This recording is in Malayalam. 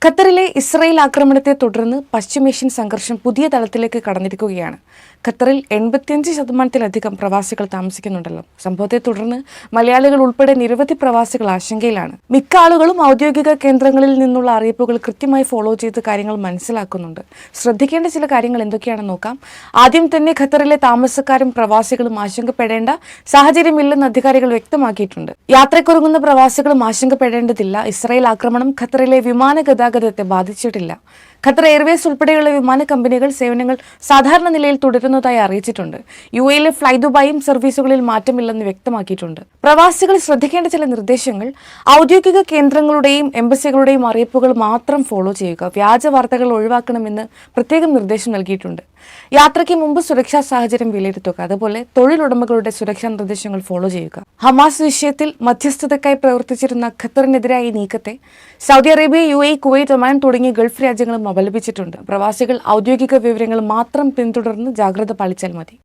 ഖത്തറിലെ ഇസ്രായേൽ ആക്രമണത്തെ തുടർന്ന് പശ്ചിമേഷ്യൻ സംഘർഷം പുതിയ തലത്തിലേക്ക് കടന്നിരിക്കുകയാണ്. ഖത്തറിൽ 85% പ്രവാസികൾ താമസിക്കുന്നുണ്ടല്ലോ. സംഭവത്തെ തുടർന്ന് മലയാളികൾ ഉൾപ്പെടെ നിരവധി പ്രവാസികൾ ആശങ്കയിലാണ്. മിക്ക ആളുകളും ഔദ്യോഗിക കേന്ദ്രങ്ങളിൽ നിന്നുള്ള അറിയിപ്പുകൾ കൃത്യമായി ഫോളോ ചെയ്ത് കാര്യങ്ങൾ മനസ്സിലാക്കുന്നുണ്ട്. ശ്രദ്ധിക്കേണ്ട ചില കാര്യങ്ങൾ എന്തൊക്കെയാണെന്ന് നോക്കാം. ആദ്യം തന്നെ ഖത്തറിലെ താമസക്കാരും പ്രവാസികളും ആശങ്കപ്പെടേണ്ട സാഹചര്യമില്ലെന്ന് അധികാരികൾ വ്യക്തമാക്കിയിട്ടുണ്ട്. യാത്രയ്ക്കൊരുങ്ങുന്ന പ്രവാസികളും ആശങ്കപ്പെടേണ്ടതില്ല. ഇസ്രായേൽ ആക്രമണം ഖത്തറിലെ വിമാന ഗതാഗതത്തെ ബാധിച്ചിട്ടില്ല. ഖത്തർ എയർവേസ് ഉൾപ്പെടെയുള്ള വിമാന കമ്പനികൾ സേവനങ്ങൾ സാധാരണ നിലയിൽ തുടരുന്നതായി അറിയിച്ചിട്ടുണ്ട്. UAE ഫ്ലൈ ദുബായും സർവീസുകളിൽ മാറ്റമില്ലെന്ന് വ്യക്തമാക്കിയിട്ടുണ്ട്. പ്രവാസികൾ ശ്രദ്ധിക്കേണ്ട ചില നിർദ്ദേശങ്ങൾ: ഔദ്യോഗിക കേന്ദ്രങ്ങളുടെയും എംബസികളുടെയും അറിയിപ്പുകൾ മാത്രം ഫോളോ ചെയ്യുക. വ്യാജ വാർത്തകൾ ഒഴിവാക്കണമെന്ന് പ്രത്യേകം നിർദ്ദേശം നൽകിയിട്ടുണ്ട്. യാത്രയ്ക്ക് മുമ്പ് സുരക്ഷാ സാഹചര്യം വിലയിരുത്തുക. അതുപോലെ തൊഴിലുടമകളുടെ സുരക്ഷാ നിർദ്ദേശങ്ങൾ ഫോളോ ചെയ്യുക. ഹമാസ് വിഷയത്തിൽ മധ്യസ്ഥതയ്ക്കായി പ്രവർത്തിച്ചിരുന്ന ഖത്തറിനെതിരായ നീക്കത്തെ Saudi Arabia, UAE, Kuwait, Oman തുടങ്ങിയ ഗൾഫ് രാജ്യങ്ങളും അപലപിച്ചിട്ടുണ്ട്. പ്രവാസികൾ ഔദ്യോഗിക വിവരങ്ങൾ മാത്രം പിന്തുടർന്ന് ജാഗ്രത പാലിച്ചാൽ മതി.